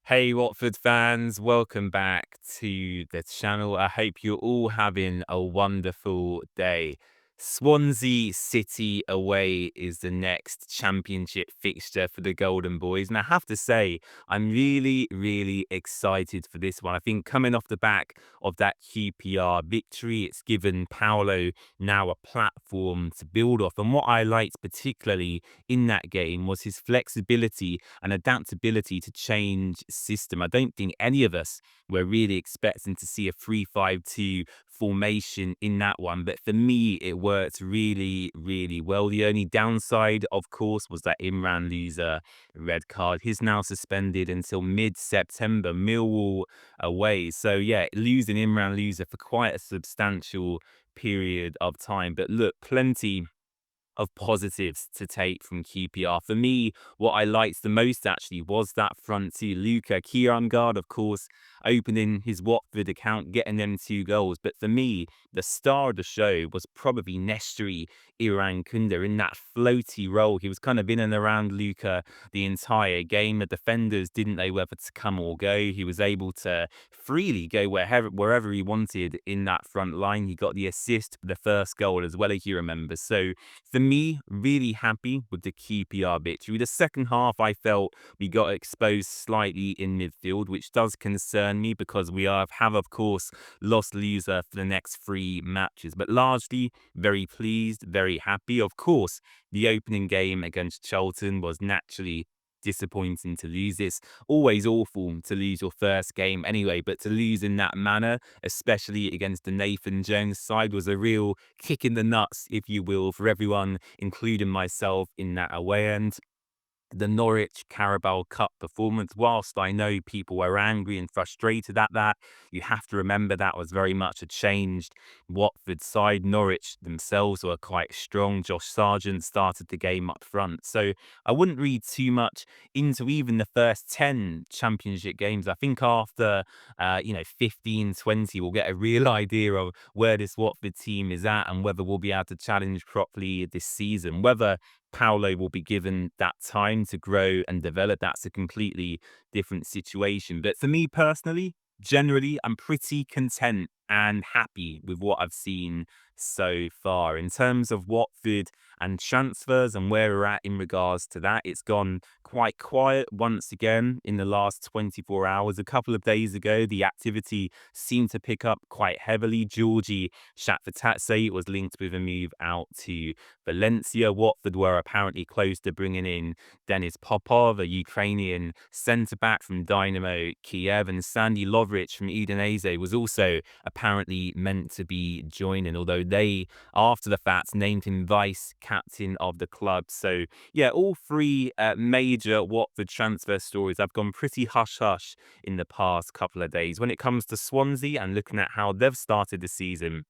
Hey Watford fans, welcome back to the channel. I hope you're all having a wonderful day. Swansea City away is the next championship fixture for the Golden Boys. And I have to say, I'm really excited for this one. I think coming off the back of that QPR victory, it's given Paolo now a platform to build off. And what I liked particularly in that game was his flexibility and adaptability to change system. I don't think any of us were really expecting to see a 3-5-2 formation in that one, but for me, it worked really well. The only downside, of course, was that Imran loser red card. He's now suspended until mid-September, Millwall away. So yeah, losing Imran loser for quite a substantial period of time. But look, plenty of positives to take from QPR. For me, what I liked the most actually was that front two. Luca Kiarngard, of course, opening his Watford account, getting them 2 goals. But for me, the star of the show was probably Nestri Irankunda in that floaty role. He was kind of in and around Luca the entire game. The defenders didn't know whether to come or go. He was able to freely go wherever he wanted in that front line. He got the assist for the first goal as well, if you remember. So for me, really happy with the QPR victory. The second half, I felt we got exposed slightly in midfield, which does concern me because we have of course, lost loser for the next 3 matches. But largely, very pleased, very happy. Of course, the opening game against Charlton was naturally disappointing to lose. It's always awful to lose your first game anyway, but to lose in that manner, especially against the Nathan Jones side, was a real kick in the nuts, if you will, for everyone, including myself, in that away end. The Norwich Carabao Cup performance, whilst I know people were angry and frustrated at that, you have to remember that was very much a changed Watford side. Norwich themselves were quite strong. Josh Sargent started the game up front. So I wouldn't read too much into even the first 10 championship games. I think after, 15, 20, we'll get a real idea of where this Watford team is at and whether we'll be able to challenge properly this season. Whether Paolo will be given that time to grow and develop, that's a completely different situation. But for me personally, generally, I'm pretty content and happy with what I've seen so far. In terms of Watford and transfers and where we're at in regards to that, it's gone quite quiet once again in the last 24 hours. A couple of days ago, the activity seemed to pick up quite heavily. Georgie Shatfatatse was linked with a move out to Valencia. Watford were apparently close to bringing in Denis Popov, a Ukrainian centre-back from Dynamo Kiev, and Sandy Lovrich from Udinese was also apparently meant to be joining, although they, after the fact, named him vice-captain of the club. So, yeah, all three major Watford transfer stories have gone pretty hush-hush in the past couple of days. When it comes to Swansea and looking at how they've started the season,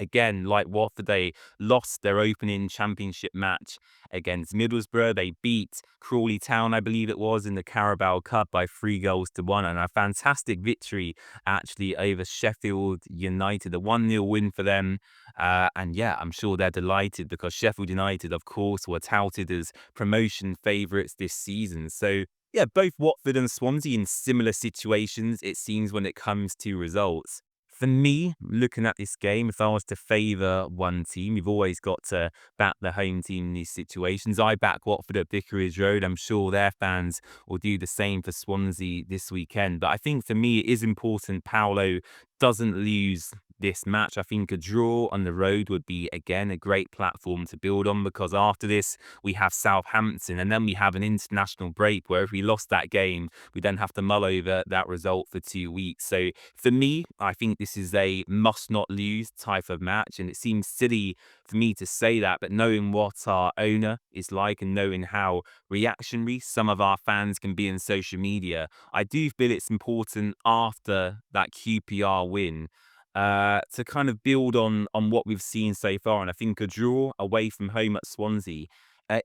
again, like Watford, they lost their opening championship match against Middlesbrough. They beat Crawley Town, I believe it was, in the Carabao Cup by 3 goals to 1. And a fantastic victory, actually, over Sheffield United. A 1-0 win for them. And yeah, I'm sure they're delighted because Sheffield United, of course, were touted as promotion favourites this season. So yeah, both Watford and Swansea in similar situations, it seems, when it comes to results. For me, looking at this game, if I was to favour one team, you've always got to back the home team in these situations. I back Watford at Vicarage Road. I'm sure their fans will do the same for Swansea this weekend. But I think for me, it is important Paolo doesn't lose this match. I think a draw on the road would be, again, a great platform to build on, because after this, we have Southampton and then we have an international break where if we lost that game, we then have to mull over that result for 2 weeks. So for me, I think this is a must not lose type of match. And it seems silly for me to say that, but knowing what our owner is like and knowing how reactionary some of our fans can be in social media, I do feel it's important after that QPR win to kind of build on what we've seen so far. And I think a draw away from home at Swansea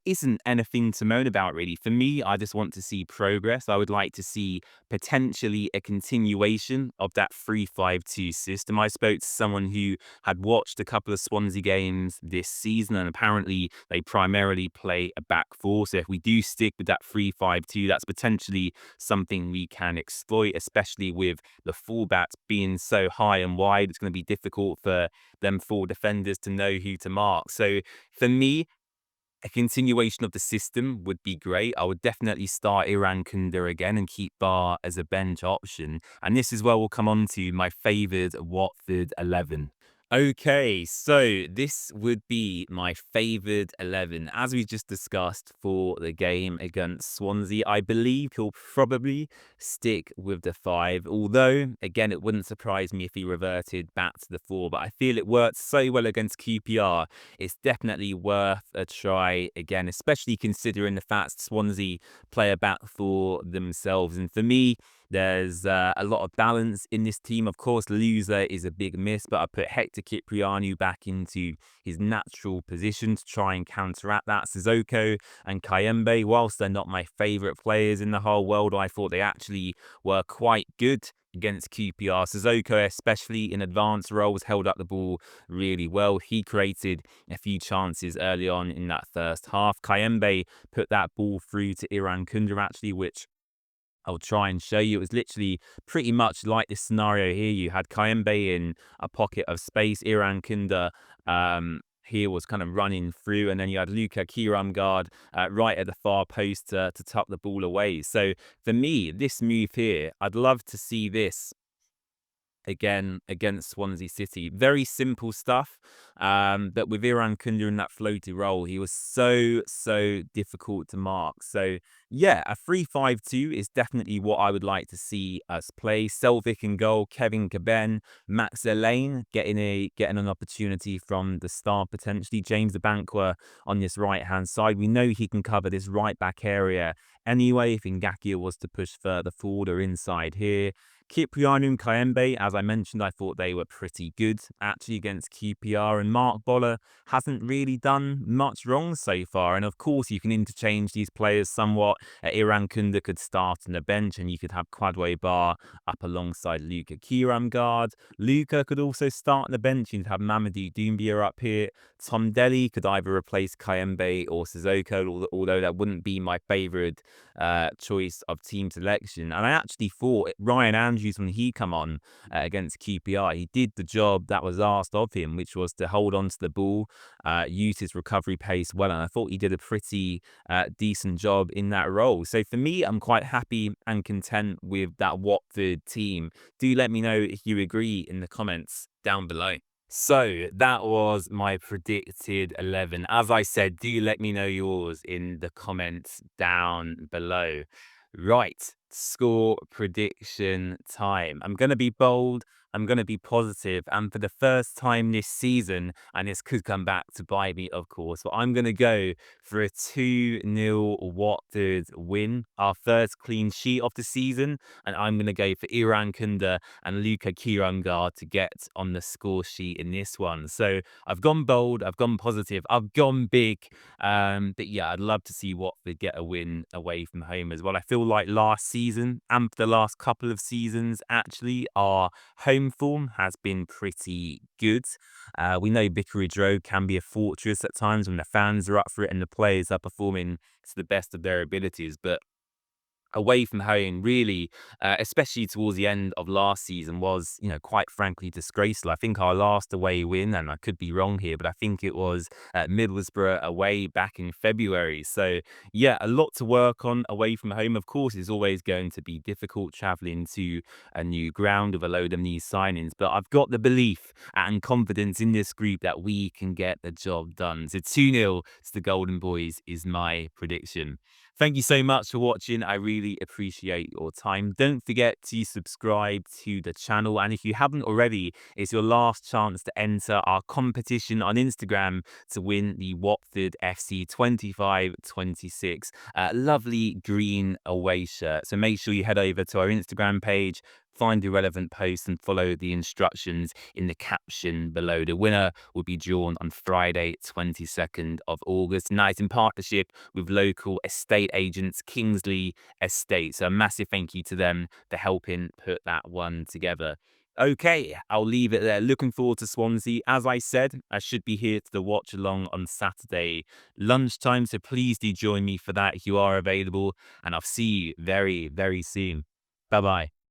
isn't anything to moan about, really. For me, I just want to see progress. I would like to see potentially a continuation of that 3-5-2 system. I spoke to someone who had watched a couple of Swansea games this season, and apparently they primarily play a back four. So if we do stick with that 3-5-2, that's potentially something we can exploit, especially with the fullbacks being so high and wide. It's going to be difficult for them four defenders to know who to mark. So for me, a continuation of the system would be great. I would definitely start Iran Kunda again and keep Bar as a bench option. And this is where we'll come on to my favoured Watford 11. Okay, so this would be my favoured 11. As we just discussed for the game against Swansea, I believe he'll probably stick with the 5. Although, again, it wouldn't surprise me if he reverted back to the 4. But I feel it worked so well against QPR. It's definitely worth a try again, especially considering the fact Swansea play a back 4 themselves. And for me, there's a lot of balance in this team. Of course, loser is a big miss, but I put Hector Kyprianou back into his natural position to try and counteract that. Sissoko and Kayembe, whilst they're not my favourite players in the whole world, I thought they actually were quite good against QPR. Sissoko, especially in advanced roles, held up the ball really well. He created a few chances early on in that first half. Kayembe put that ball through to Iran Kunda, actually, which I'll try and show you. It was literally pretty much like this scenario here. You had Kayembe in a pocket of space. Iran Kunda here was kind of running through, and then you had Luka Kiramgard right at the far post to tuck the ball away. So for me, this move here, I'd love to see this again against Swansea City. Very simple stuff, but with Iran Kunda in that floaty role, he was so difficult to mark. So yeah, a 3-5-2 is definitely what I would like to see us play. Selvik in goal, Kevin Caben, Max Elaine getting an opportunity from the start potentially. James Abankwah on this right hand side. We know he can cover this right back area anyway if Ngakia was to push further forward or inside here. Kyprianou and Kayembe, as I mentioned, I thought they were pretty good actually against QPR, and Mark Boller hasn't really done much wrong so far. And of course, you can interchange these players somewhat. Iran Kunda could start on the bench, and you could have Kwadwe Bar up alongside Luka Kiramgard. Luka could also start on the bench. You'd have Mamadou Doumbia up here. Tom Delhi could either replace Kayembe or Sissoko, although that wouldn't be my favourite choice of team selection. And I actually thought Ryan Andrews, when he come on against QPR, he did the job that was asked of him, which was to hold on to the ball, use his recovery pace well, and I thought he did a pretty decent job in that role. So for me, I'm quite happy and content with that Watford team. Do let me know if you agree in the comments down below. So that was my predicted 11. As I said, do let me know yours in the comments down below. Right, score prediction time. I'm going to be bold. I'm going to be positive, and for the first time this season, and this could come back to bite me, of course, but I'm going to go for a 2-0 Watford win, our first clean sheet of the season, and I'm going to go for Iran Kunda and Luka Kirangar to get on the score sheet in this one. So I've gone bold, I've gone positive, I've gone big, but yeah, I'd love to see Watford get a win away from home as well. I feel like last season and for the last couple of seasons, actually, our home form has been pretty good. We know Vicarage Road can be a fortress at times when the fans are up for it and the players are performing to the best of their abilities, but away from home, really, especially towards the end of last season, was, quite frankly disgraceful. I think our last away win, and I could be wrong here, but I think it was at Middlesbrough away back in February. So yeah, a lot to work on away from home. Of course, it's always going to be difficult traveling to a new ground with a load of new signings, but I've got the belief and confidence in this group that we can get the job done. So 2-0 to the Golden Boys is my prediction. Thank you so much for watching. I really appreciate your time. Don't forget to subscribe to the channel. And if you haven't already, it's your last chance to enter our competition on Instagram to win the Watford FC 25-26 lovely green away shirt. So make sure you head over to our Instagram page, find the relevant post and follow the instructions in the caption below. The winner will be drawn on Friday, 22nd of August. And that is in partnership with local estate agents, Kingsley Estate. So a massive thank you to them for helping put that one together. Okay, I'll leave it there. Looking forward to Swansea. As I said, I should be here to the watch along on Saturday lunchtime. So please do join me for that if you are available. And I'll see you very, very soon. Bye-bye.